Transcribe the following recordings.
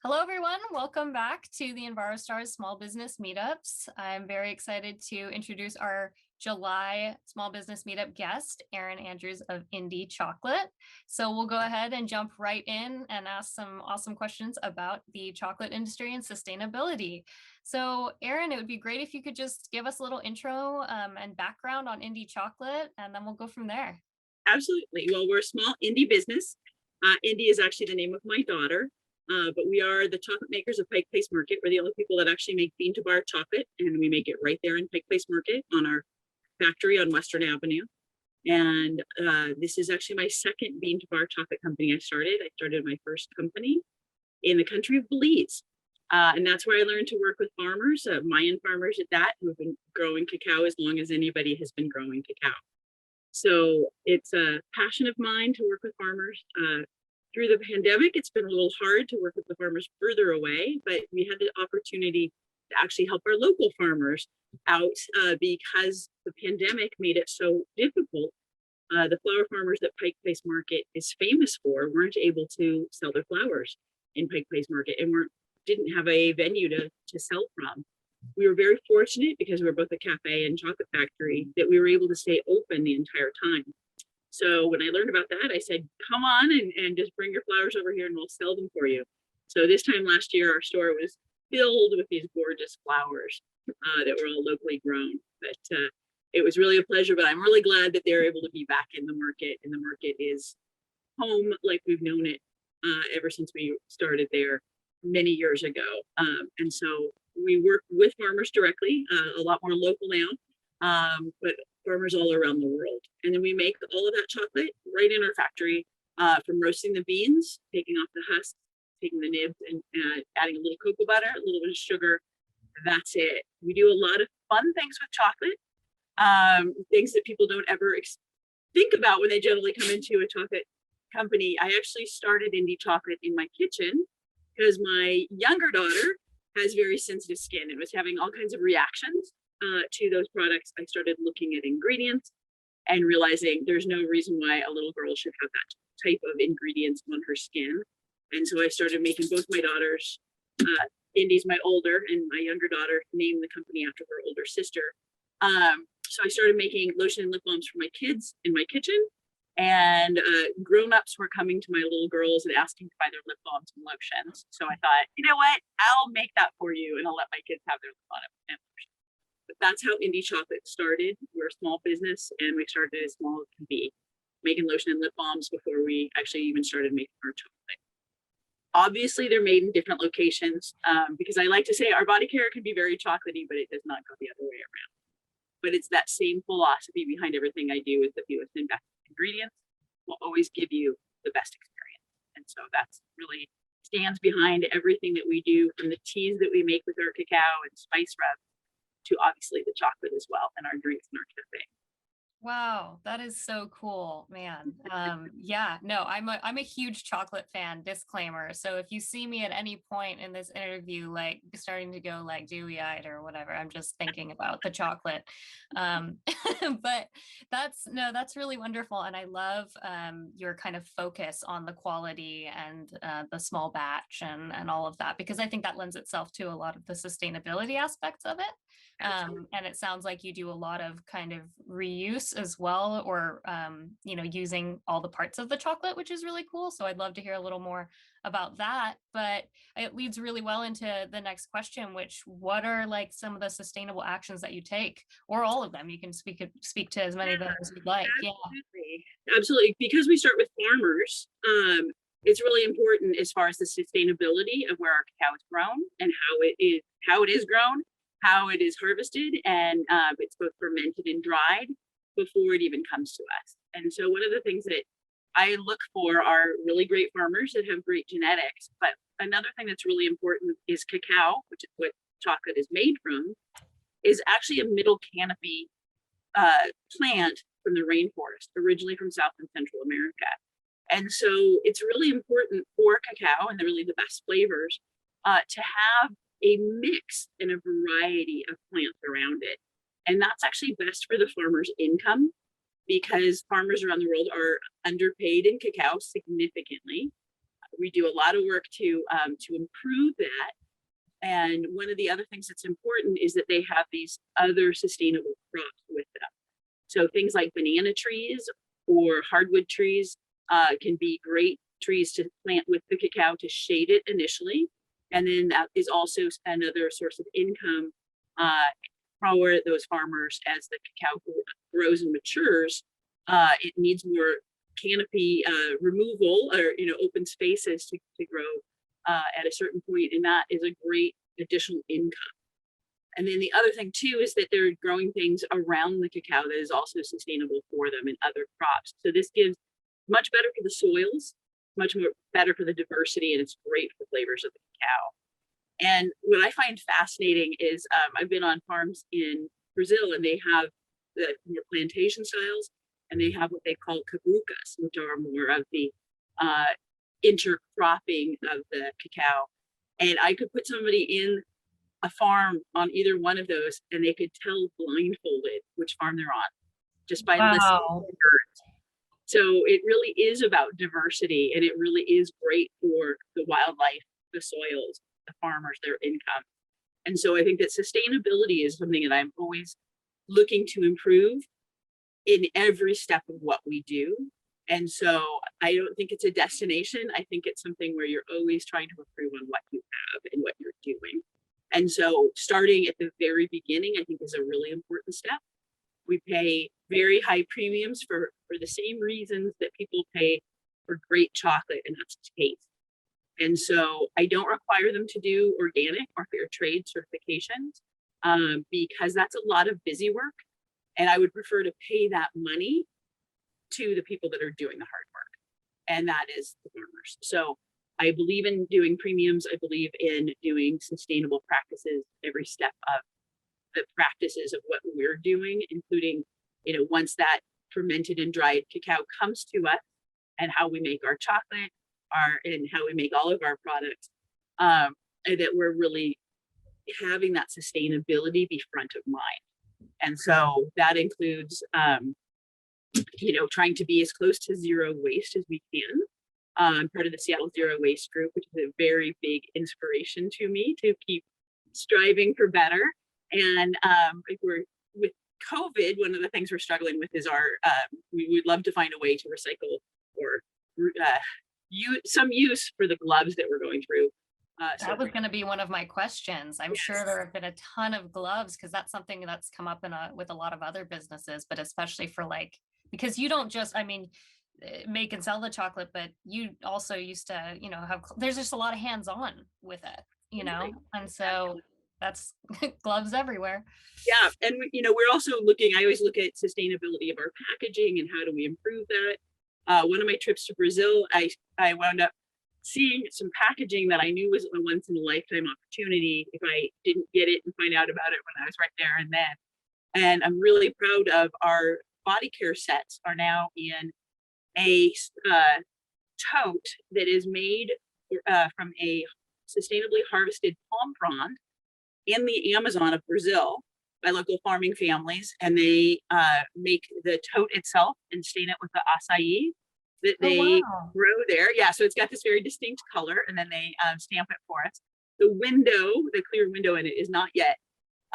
Hello, everyone. Welcome back to the EnviroStars Small Business Meetups. I'm very excited to introduce our July Small Business Meetup guest, Erin Andrews of Indi Chocolate. So we'll go ahead and jump right in and ask some awesome questions about the chocolate industry and sustainability. So Erin, it would be great if you could just give us a little intro and background on Indi Chocolate, and then we'll go from there. Absolutely. Well, we're a small indie business. Indie is actually the name of my daughter, but we are the chocolate makers of Pike Place Market. We're the only people that actually make bean to bar chocolate, and we make it right there in Pike Place Market on our factory on Western Avenue. And this is actually my second bean to bar chocolate company I started my first company in the country of Belize. And that's where I learned to work with farmers, Mayan farmers at that, who have been growing cacao as long as anybody has been growing cacao. So it's a passion of mine to work with farmers. Through the pandemic, it's been a little hard to work with the farmers further away, but we had the opportunity to actually help our local farmers out because the pandemic made it so difficult. The flower farmers that Pike Place Market is famous for weren't able to sell their flowers in Pike Place Market and didn't have a venue to sell from. We were very fortunate because we were both a cafe and chocolate factory that we were able to stay open the entire time. So when I learned about that, I said, come on and just bring your flowers over here and we'll sell them for you. So this time last year, our store was filled with these gorgeous flowers that were all locally grown. But it was really a pleasure, but I'm really glad that they're able to be back in the market. And the market is home like we've known it ever since we started there many years ago. And so we work with farmers directly, a lot more local now, but farmers all around the world. And then we make all of that chocolate right in our factory, from roasting the beans, taking off the husks, taking the nibs, and adding a little cocoa butter, a little bit of sugar. That's it. We do a lot of fun things with chocolate, things that people don't ever think about when they generally come into a chocolate company. I actually started Indi Chocolate in my kitchen because my younger daughter has very sensitive skin and was having all kinds of reactions to those products. I started looking at ingredients and realizing there's no reason why a little girl should have that type of ingredients on her skin. And so I started making both my daughters. Indi's my older, and my younger daughter named the company after her older sister. So I started making lotion and lip balms for my kids in my kitchen. And grown-ups were coming to my little girls and asking to buy their lip balms and lotions. So I thought, you know what, I'll make that for you and I'll let my kids have their lip balm and lotion. But that's how Indi Chocolate started. We're a small business and we started as small as can be, making lotion and lip balms before we actually even started making our chocolate. Obviously, they're made in different locations because I like to say our body care can be very chocolatey, but it does not go the other way around. But it's that same philosophy behind everything I do, is the fewest and best ingredients will always give you the best experience. And so that's really stands behind everything that we do, from the teas that we make with our cacao and spice rubs to obviously the chocolate as well, and our drinks in our cafe. Wow, that is so cool, man. Yeah, no, I'm a huge chocolate fan, disclaimer. So if you see me at any point in this interview, like starting to go like dewy-eyed or whatever, I'm just thinking about the chocolate. But that's really wonderful. And I love your kind of focus on the quality and the small batch and all of that, because I think that lends itself to a lot of the sustainability aspects of it. And it sounds like you do a lot of kind of reuse as well, or using all the parts of the chocolate, which is really cool. So I'd love to hear a little more about that. But it leads really well into the next question, which what are like some of the sustainable actions that you take, or all of them? You can speak to as many of them as you'd like. Absolutely. Because we start with farmers, it's really important as far as the sustainability of where our cacao is grown and how it is grown, how it is harvested, and it's both fermented and dried before it even comes to us. And so one of the things that I look for are really great farmers that have great genetics. But another thing that's really important is cacao, which is what chocolate is made from, is actually a middle canopy plant from the rainforest, originally from South and Central America. And so it's really important for cacao and really the best flavors to have a mix and a variety of plants around it. And that's actually best for the farmer's income, because farmers around the world are underpaid in cacao significantly. We do a lot of work to improve that. And one of the other things that's important is that they have these other sustainable crops with them. So things like banana trees or hardwood trees can be great trees to plant with the cacao to shade it initially. And then that is also another source of income for those farmers as the cacao grows and matures. It needs more canopy removal or open spaces to grow at a certain point, and that is a great additional income. And then the other thing too is that they're growing things around the cacao that is also sustainable for them and other crops. So this gives much better for the soils, much more better for the diversity, and it's great for flavors of the cacao. And what I find fascinating is I've been on farms in Brazil, and they have the more plantation styles, and they have what they call cabrucas, which are more of the intercropping of the cacao. And I could put somebody in a farm on either one of those, and they could tell blindfolded which farm they're on just by listening to the birds. So it really is about diversity, and it really is great for the wildlife, the soils, the farmers, their income. And so I think that sustainability is something that I'm always looking to improve in every step of what we do. And so I don't think it's a destination. I think it's something where you're always trying to improve on what you have and what you're doing. And so starting at the very beginning, I think is a really important step. We pay very high premiums for the same reasons that people pay for great chocolate, and that's taste. And so I don't require them to do organic or fair trade certifications because that's a lot of busy work. And I would prefer to pay that money to the people that are doing the hard work, and that is the farmers. So I believe in doing premiums. I believe in doing sustainable practices every step of the practices of what we're doing, including, once that fermented and dried cacao comes to us, and how we make our chocolate, and how we make all of our products, and that we're really having that sustainability be front of mind. And so that includes, trying to be as close to zero waste as we can. I'm part of the Seattle Zero Waste Group, which is a very big inspiration to me to keep striving for better. And we're with COVID, one of the things we're struggling with is we would love to find a way to recycle or some use for the gloves that we're going through. That was going to be one of my questions. I'm sure there have been a ton of gloves, because that's something that's come up with a lot of other businesses, but especially for because you don't just, make and sell the chocolate, but you also used to, there's just a lot of hands-on with it, and so that's gloves everywhere. Yeah. And, we're also I always look at sustainability of our packaging and how do we improve that. One of my trips to Brazil, I wound up seeing some packaging that I knew was a once in a lifetime opportunity if I didn't get it and find out about it when I was right there and then. And I'm really proud of our body care sets are now in a tote that is made from a sustainably harvested palm frond in the Amazon of Brazil by local farming families. And they make the tote itself and stain it with the acai that they grow there. Yeah, so it's got this very distinct color, and then they stamp it for us. The clear window in it is not yet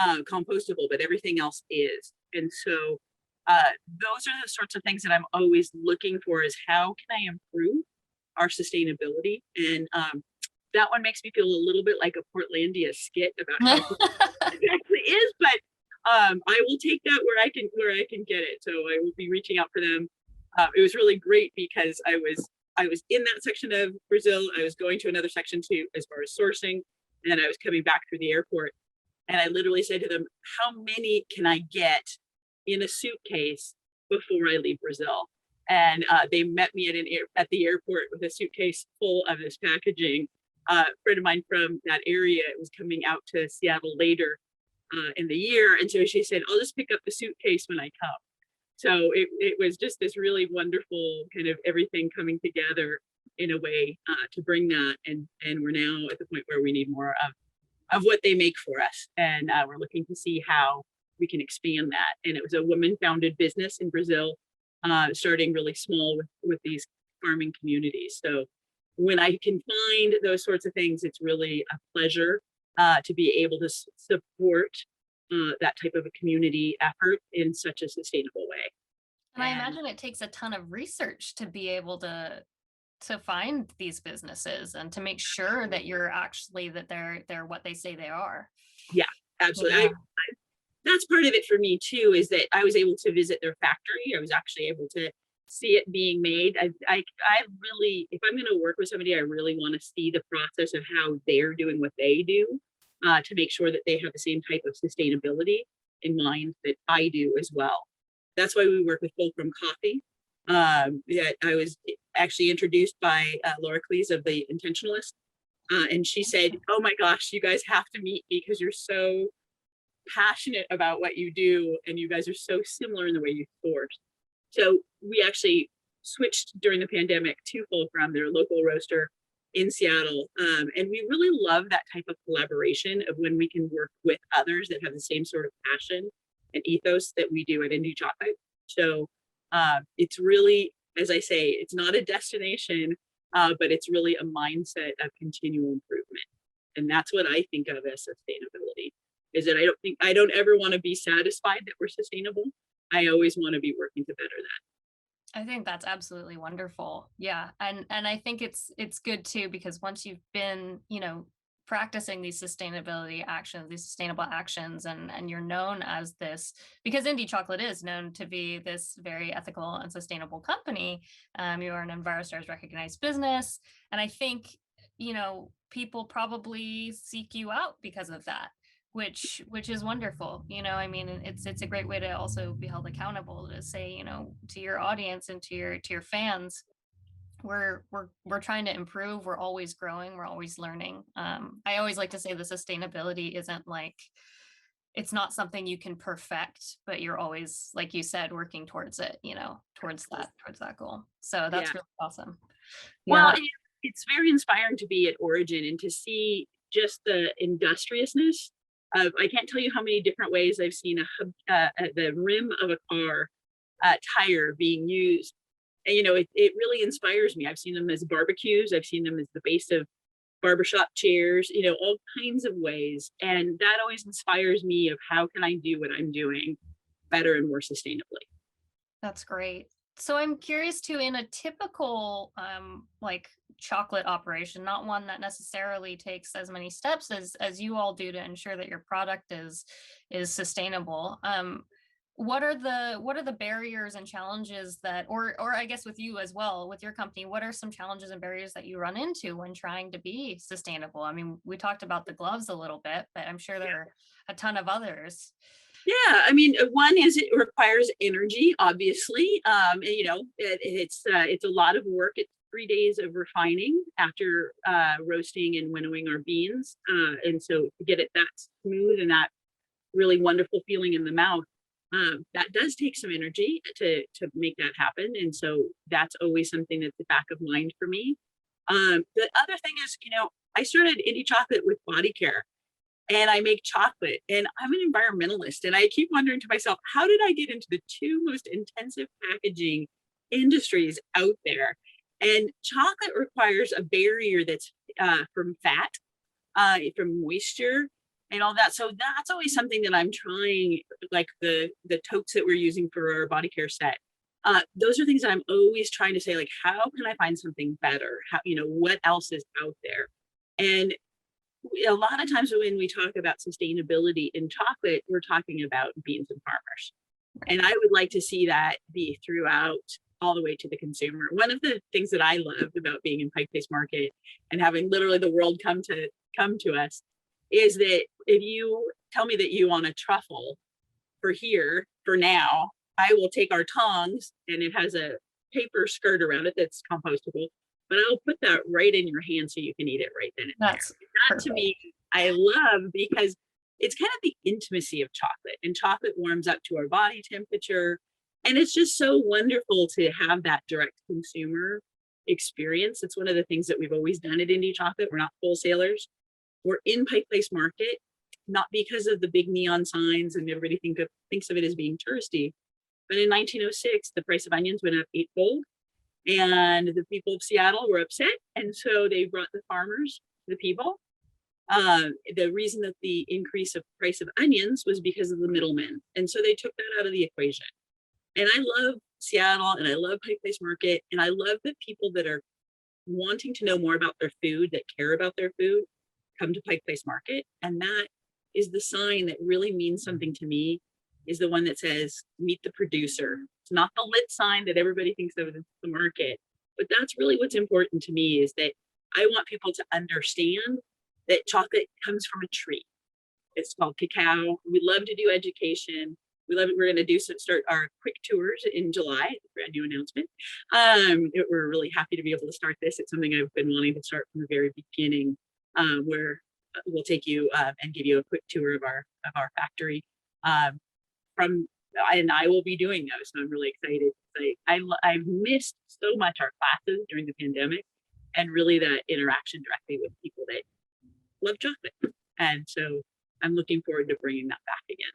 compostable, but everything else is. And so those are the sorts of things that I'm always looking for, is how can I improve our sustainability? And that one makes me feel a little bit like a Portlandia skit about how it actually is, but I will take that where I can get it. So I will be reaching out for them. It was really great because I was in that section of Brazil. I was going to another section too, as far as sourcing, and then I was coming back through the airport. And I literally said to them, how many can I get in a suitcase before I leave Brazil? And they met me at the airport with a suitcase full of this packaging. A friend of mine from that area was coming out to Seattle later in the year. And so she said, I'll just pick up the suitcase when I come. So it was just this really wonderful kind of everything coming together in a way to bring that. And we're now at the point where we need more of what they make for us. And we're looking to see how we can expand that. And it was a woman-founded business in Brazil, starting really small with these farming communities. So when I can find those sorts of things, it's really a pleasure to be able to support that type of a community effort in such a sustainable way. And I imagine it takes a ton of research to be able to find these businesses and to make sure that you're actually that they're what they say they are. Yeah, absolutely. Yeah. That's part of it for me too, is that I was able to visit their factory. I was actually able to see it being made. I really, if I'm going to work with somebody, I really want to see the process of how they're doing what they do to make sure that they have the same type of sustainability in mind that I do as well. That's why we work with Fulcrum Coffee. Yeah, I was actually introduced by Laura Cleese of The Intentionalist. And she said, oh my gosh, you guys have to meet me because you're so passionate about what you do and you guys are so similar in the way you source. So we actually switched during the pandemic to Fulcrum, their local roaster in Seattle. And we really love that type of collaboration of when we can work with others that have the same sort of passion and ethos that we do at Indi Chocolate. So it's really, as I say, it's not a destination, but it's really a mindset of continual improvement. And that's what I think of as sustainability, is that I don't ever want to be satisfied that we're sustainable. I always want to be working to better that. I think that's absolutely wonderful. Yeah. And I think it's good too, because once you've been, practicing these sustainability actions, these sustainable actions, and you're known as this, because Indi Chocolate is known to be this very ethical and sustainable company. You are an EnviroStars recognized business. And I think, people probably seek you out because of that, which is wonderful. I mean, it's a great way to also be held accountable to say, to your audience and to your fans, we're trying to improve. We're always growing. We're always learning. I always like to say the sustainability isn't like, it's not something you can perfect, but you're always, like you said, working towards it, towards that goal. So that's really awesome. Well, it's very inspiring to be at Origin and to see just the industriousness of, I can't tell you how many different ways I've seen the rim of a car tire being used. And, it really inspires me. I've seen them as barbecues. I've seen them as the base of barbershop chairs, all kinds of ways. And that always inspires me of how can I do what I'm doing better and more sustainably. That's great. So I'm curious too, in a typical like chocolate operation, not one that necessarily takes as many steps as you all do to ensure that your product is sustainable. What are the barriers and challenges that, or I guess with you as well, with your company, what are some challenges and barriers that you run into when trying to be sustainable? I mean, we talked about the gloves a little bit, but I'm sure there are a ton of others. Yeah, I mean, one is it requires energy, obviously. It's a lot of work. It's 3 days of refining after roasting and winnowing our beans. And so to get it that smooth and that really wonderful feeling in the mouth, that does take some energy to make that happen. And so that's always something that's the back of mind for me. The other thing is, I started Indi Chocolate with body care. And I make chocolate, and I'm an environmentalist. And I keep wondering to myself, how did I get into the two most intensive packaging industries out there? And chocolate requires a barrier that's from fat, from moisture, and all that. So that's always something that I'm trying, like the totes that we're using for our body care set. Those are things that I'm always trying to say, like, how can I find something better? How, what else is out there? And a lot of times when we talk about sustainability in chocolate, we're talking about beans and farmers. And I would like to see that be throughout all the way to the consumer. One of the things that I loved about being in Pike Place Market and having literally the world come to us is that if you tell me that you want a truffle for now, I will take our tongs, and it has a paper skirt around it that's compostable, but I'll put that right in your hand so you can eat it right then and That's there. That to me, I love, because it's kind of the intimacy of chocolate, and chocolate warms up to our body temperature. And it's just so wonderful to have that direct consumer experience. It's one of the things that we've always done at Indi Chocolate. We're not wholesalers. We're in Pike Place Market, not because of the big neon signs and everybody thinks of it as being touristy. But in 1906, the price of onions went up 8-fold. And the people of Seattle were upset. And so they brought the farmers to the people. The reason that the increase of price of onions was because of the middlemen. And so they took that out of the equation. And I love Seattle and I love Pike Place Market. And I love the people that are wanting to know more about their food, that care about their food, come to Pike Place Market. And that is the sign that really means something to me, is the one that says, meet the producer. It's not the lit sign that everybody thinks of as the market, but that's really what's important to me, is that I want people to understand that chocolate comes from a tree. It's called cacao. We love to do education. We love it. We're going to start our quick tours in July, brand new announcement. We're really happy to be able to start this. It's something I've been wanting to start from the very beginning, where we'll take you and give you a quick tour of our factory. And I will be doing those, so I'm really excited. I've missed so much our classes during the pandemic, and really that interaction directly with people that love chocolate. And so I'm looking forward to bringing that back again.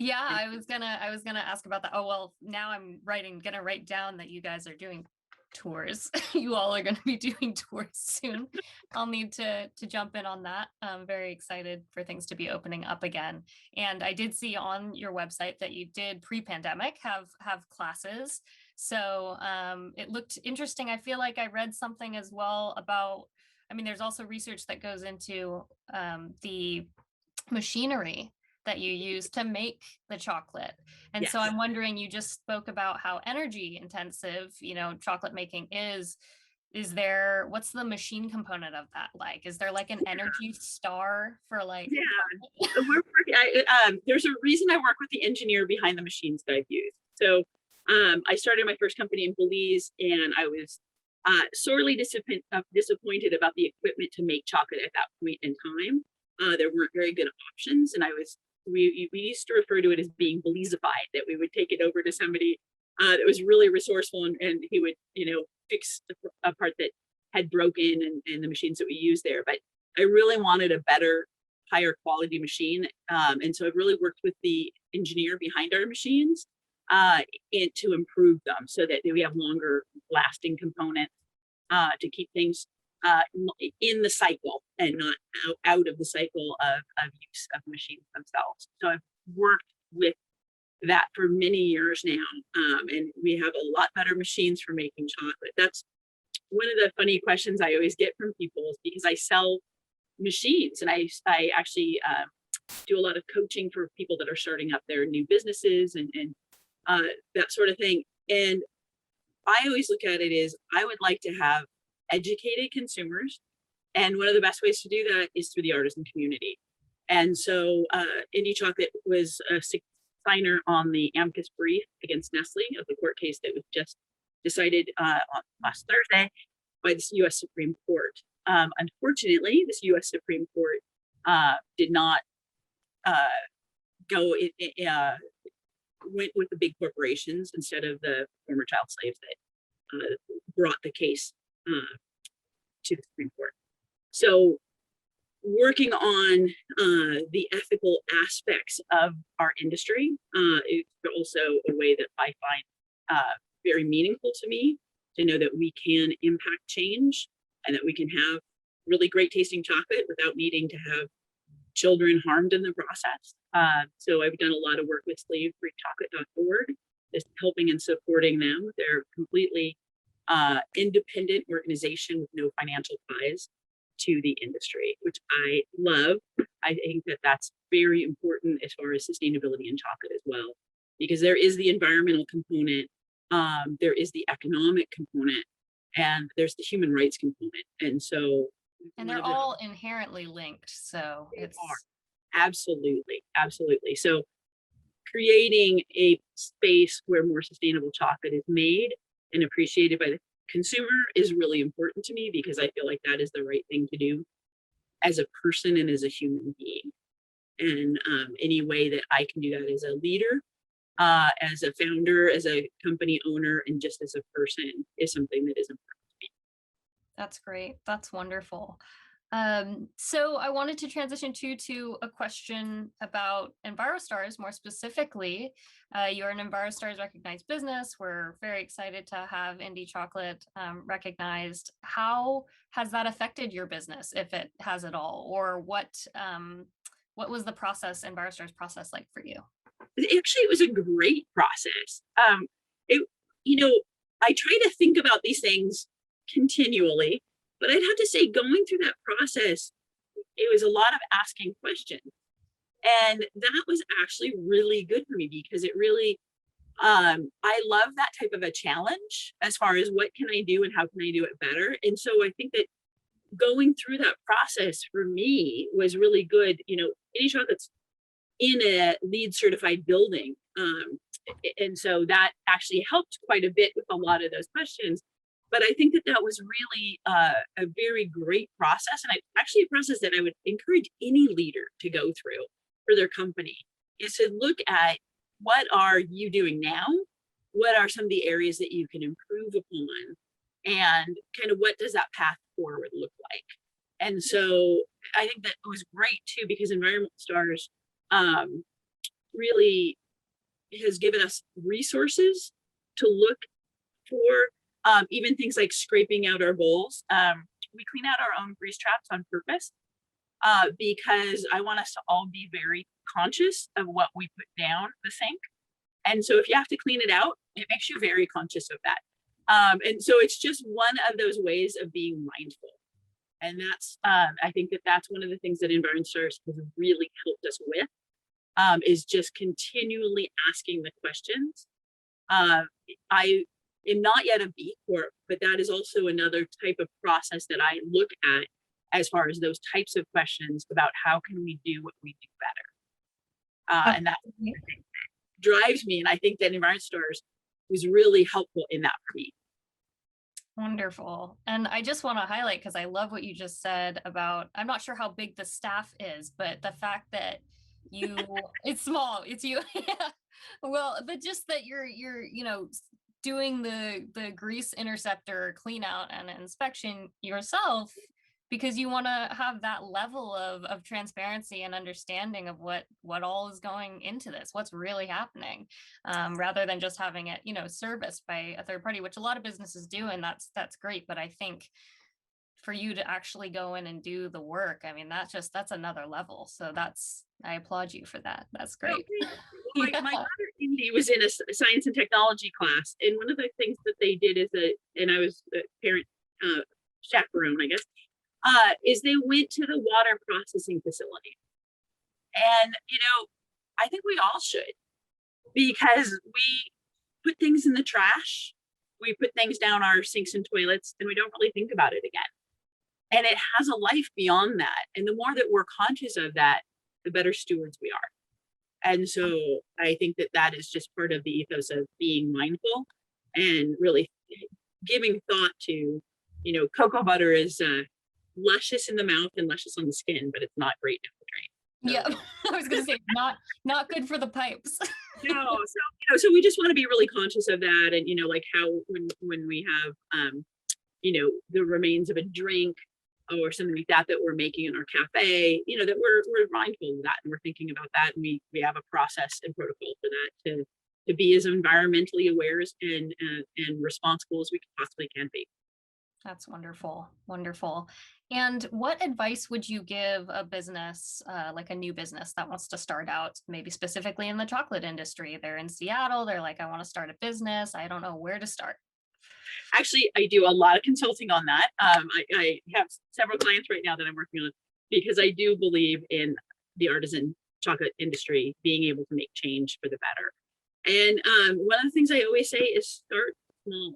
Yeah, I was gonna ask about that. Oh, well, now I'm gonna write down that you guys are doing tours. You all are going to be doing tours soon. I'll need to jump in on that. I'm very excited for things to be opening up again. And I did see on your website that you did pre-pandemic have classes. So it looked interesting. I feel like I read something as well about, I mean, there's also research that goes into the machinery that you use to make the chocolate. And Yes. so I'm wondering, you just spoke about how energy intensive, chocolate making is. What's the machine component of that like? Is there like an Energy Star for like? Yeah, there's a reason I work with the engineer behind the machines that I've used. So I started my first company in Belize, and I was sorely disappointed about the equipment to make chocolate at that point in time. There weren't very good options, and we used to refer to it as being Belizefied, that we would take it over to somebody that was really resourceful, and he would, fix a part that had broken and the machines that we use there. But I really wanted a better, higher quality machine. And so I've really worked with the engineer behind our machines and to improve them so that we have longer lasting components to keep things in the cycle and not out of the cycle of use of machines themselves. So I've worked with that for many years now, and we have a lot better machines for making chocolate. That's one of the funny questions I always get from people, is because I sell machines, and I actually do a lot of coaching for people that are starting up their new businesses and that sort of thing. And I always look at it as, I would like to have educated consumers, and one of the best ways to do that is through the artisan community. And so Indi Chocolate was a signer on the amicus brief against Nestle of the court case that was just decided on last Thursday by the U.S. Supreme Court. Unfortunately, this U.S. Supreme Court did not went with the big corporations instead of the former child slaves that brought the case to the Supreme Court. So working on the ethical aspects of our industry is also a way that I find very meaningful to me, to know that we can impact change and that we can have really great tasting chocolate without needing to have children harmed in the process. So I've done a lot of work with slavefreechocolate.org, just helping and supporting them. They're completely independent organization with no financial ties to the industry, which I love. I think that that's very important as far as sustainability in chocolate as well, because there is the environmental component, there is the economic component, and there's the human rights component. And so, and they're all inherently linked. So it's absolutely. So creating a space where more sustainable chocolate is made and appreciated by the consumer is really important to me, because I feel like that is the right thing to do as a person and as a human being. And any way that I can do that as a leader, as a founder, as a company owner, and just as a person is something that is important to me. That's great. That's wonderful. So I wanted to transition to a question about EnviroStars more specifically. You're an EnviroStars recognized business. We're very excited to have Indie Chocolate recognized. How has that affected your business, if it has at all, or what was the process, EnviroStars process, like for you? Actually, it was a great process. It, you know, I try to think about these things continually, but I'd have to say going through that process, it was a lot of asking questions. And that was actually really good for me because it really, I love that type of a challenge as far as what can I do and how can I do it better. And so I think that going through that process for me was really good. Any chocolate's in a LEED certified building. And so that actually helped quite a bit with a lot of those questions. But I think that that was really a very great process. And actually a process that I would encourage any leader to go through for their company is to look at what are you doing now? What are some of the areas that you can improve upon? And kind of what does that path forward look like? And so I think that it was great too, because EnviroStars really has given us resources to look for even things like scraping out our bowls. We clean out our own grease traps on purpose because I want us to all be very conscious of what we put down the sink. And so if you have to clean it out, it makes you very conscious of that. And so it's just one of those ways of being mindful. And that's, I think that that's one of the things that EnviroStars has really helped us with, is just continually asking the questions. I am not yet a B Corp, but that is also another type of process that I look at as far as those types of questions about how can we do what we do better. And that drives me. And I think that EnviroStars was really helpful in that for me. Wonderful. And I just want to highlight, because I love what you just said about, I'm not sure how big the staff is, but the fact that you, it's small, it's you. Well, but just that you're, doing the grease interceptor clean out and inspection yourself, because you want to have that level of transparency and understanding of what all is going into this, what's really happening, rather than just having it, serviced by a third party, which a lot of businesses do. And that's great. But I think for you to actually go in and do the work, I mean, that's another level. So I applaud you for that. That's great. Well, my daughter Indi was in a science and technology class, and one of the things that they did is and I was a parent chaperone, I guess, is they went to the water processing facility. And, I think we all should, because we put things in the trash, we put things down our sinks and toilets, and we don't really think about it again. And it has a life beyond that. And the more that we're conscious of that, the better stewards we are. And so I think that that is just part of the ethos of being mindful and really giving thought to, cocoa butter is luscious in the mouth and luscious on the skin, but it's not great in the drink. Yeah, I was going to say not good for the pipes. No, so we just want to be really conscious of that, and like how when we have the remains of a drink or something like that we're making in our cafe, that we're mindful of that and we're thinking about that, and we have a process and protocol for that to be as environmentally aware and responsible as we possibly can be. That's wonderful. Wonderful. And what advice would you give a business, like a new business that wants to start out, maybe specifically in the chocolate industry? They're in Seattle. They're like, I want to start a business. I don't know where to start. Actually, I do a lot of consulting on that. I have several clients right now that I'm working on, because I do believe in the artisan chocolate industry being able to make change for the better. And one of the things I always say is start small.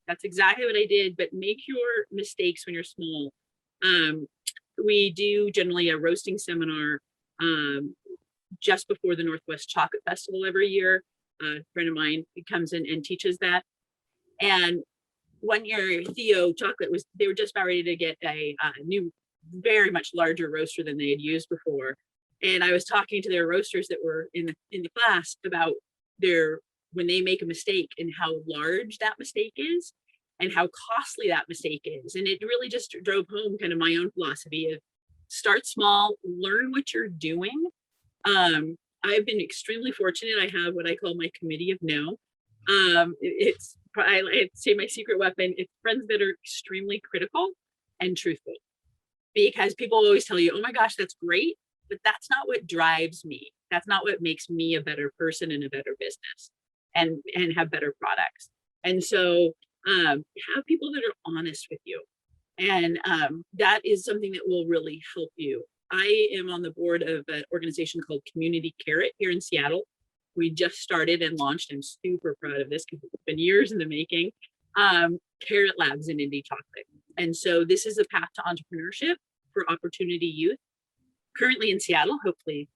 That's exactly what I did, but make your mistakes when you're small. We do generally a roasting seminar just before the Northwest Chocolate Festival every year. A friend of mine comes in and teaches that. And one year, Theo Chocolate they were just about ready to get a new, very much larger roaster than they had used before. And I was talking to their roasters that were in the class about when they make a mistake and how large that mistake is. and how costly that mistake is. And it really just drove home kind of my own philosophy of start small, learn what you're doing. I've been extremely fortunate. I have what I call my committee of no. I'd say my secret weapon. It's friends that are extremely critical and truthful, because people always tell you, oh my gosh, that's great, but that's not what drives me. That's not what makes me a better person and a better business and have better products. And so have people that are honest with you. And that is something that will really help you. I am on the board of an organization called Community Carrot here in Seattle. We just started and launched. I'm super proud of this because it's been years in the making. Carrot Labs in Indi chocolate. And so this is a path to entrepreneurship for opportunity youth. Currently in Seattle, hopefully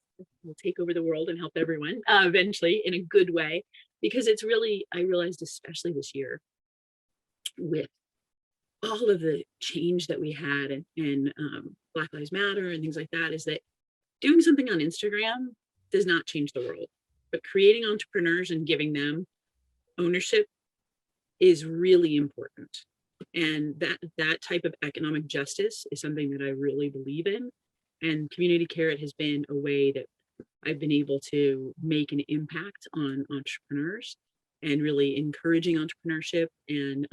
we'll take over the world and help everyone eventually in a good way, because it's really, I realized especially this year with all of the change that we had in Black Lives Matter and things like that, is that doing something on Instagram does not change the world, but creating entrepreneurs and giving them ownership is really important. And that type of economic justice is something that I really believe in. And Community Carrot has been a way that I've been able to make an impact on entrepreneurs and really encouraging entrepreneurship. And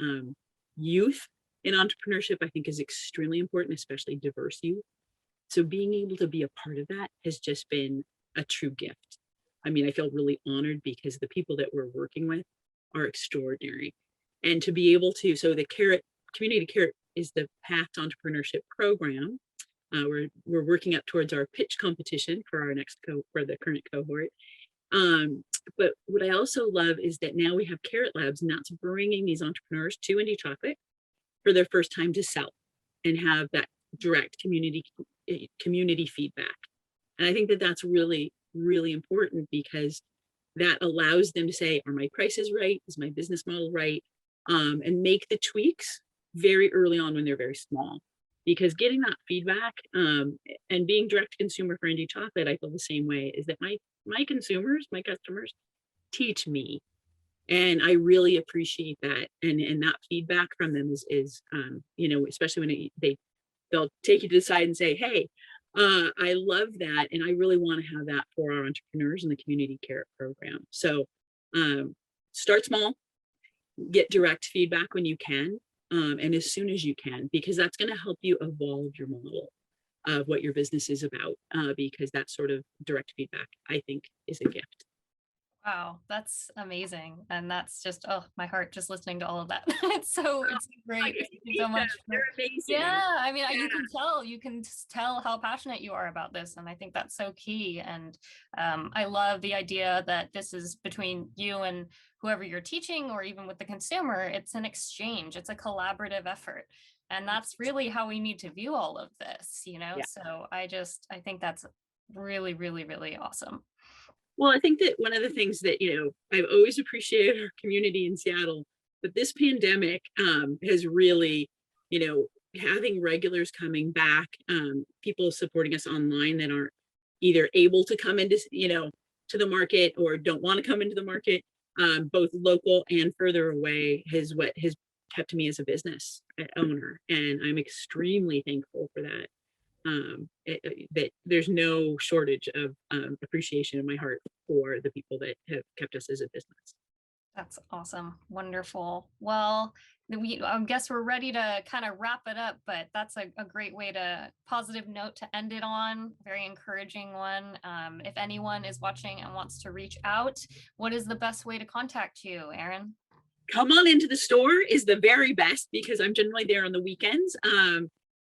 youth in entrepreneurship, I think, is extremely important, especially diverse youth. So being able to be a part of that has just been a true gift. I mean, I feel really honored because the people that we're working with are extraordinary. And to be able to, so the Community Carrot is the Path to Entrepreneurship program. We're working up towards our pitch competition for our for the current cohort. But what I also love is that now we have Carrot Labs, and that's bringing these entrepreneurs to Indi Chocolate for their first time to sell and have that direct community feedback. And I think that that's really, really important, because that allows them to say, are my prices right? Is my business model right? And make the tweaks very early on when they're very small. Because getting that feedback and being direct to consumer for Indi Chocolate, I feel the same way, is that my consumers, my customers teach me. And I really appreciate that. And that feedback from them is you know, especially when they'll take you to the side and say, hey, I love that. And I really want to have that for our entrepreneurs in the Community Carrot program. So start small, get direct feedback when you can, and as soon as you can, because that's going to help you evolve your model of what your business is about, because that sort of direct feedback, I think, is a gift. Wow, that's amazing. And that's just, oh, my heart just listening to all of that. It's great. Thank you so much. They're amazing. Yeah, I mean, Yeah. you can tell how passionate you are about this. And I think that's so key. And I love the idea that this is between you and whoever you're teaching, or even with the consumer. It's an exchange, it's a collaborative effort. And that's really how we need to view all of this, you know? Yeah. So I think that's really, really, really awesome. Well, I think that one of the things that, you know, I've always appreciated our community in Seattle, but this pandemic has really, you know, having regulars coming back, people supporting us online that aren't either able to come into, you know, to the market or don't want to come into the market, both local and further away, is what has kept me as a business owner. And I'm extremely thankful for that. That there's no shortage of appreciation in my heart for the people that have kept us as a business. That's awesome. Wonderful. Well, I guess we're ready to kind of wrap it up, but that's a great way to positive note to end it on. Very encouraging one. If anyone is watching and wants to reach out, what is the best way to contact you, Erin? Come on into the store is the very best, because I'm generally there on the weekends.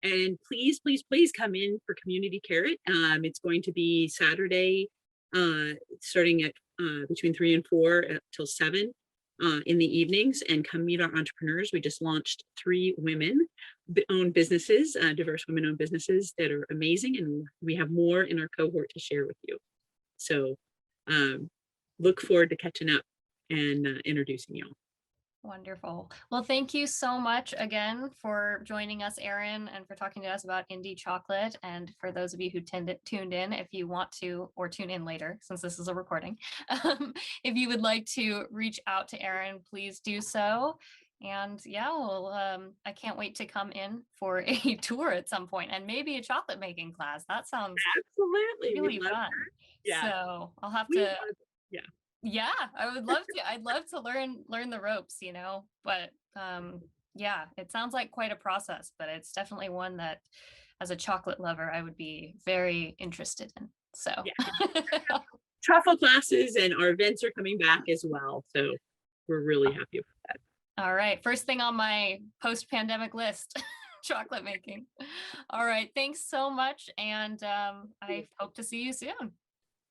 And please, please, please come in for Community Carrot. It's going to be Saturday, starting at between 3 and 4 till 7 in the evenings, and come meet our entrepreneurs. We just launched 3 women-owned businesses, diverse women-owned businesses that are amazing, and we have more in our cohort to share with you. So look forward to catching up and introducing you all. Wonderful. Well, thank you so much again for joining us, Erin, and for talking to us about Indi Chocolate. And for those of you who tuned in, if you want to, or tune in later, since this is a recording, if you would like to reach out to Erin, please do so. And yeah, well, I can't wait to come in for a tour at some point and maybe a chocolate making class. That sounds Absolutely. We'd really love fun. that. Yeah. So I'll have We to, love, yeah. yeah, I would love to. I'd love to learn the ropes, but yeah, it sounds like quite a process, but it's definitely one that as a chocolate lover, I would be very interested in. So Yeah. Truffle classes and our events are coming back as well. So we're really happy about that. all right, first thing on my post-pandemic list, chocolate making. All right, thanks so much, and I hope to see you soon.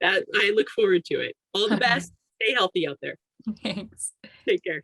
That I look forward to it. All the best. Stay healthy out there. Thanks. Take care.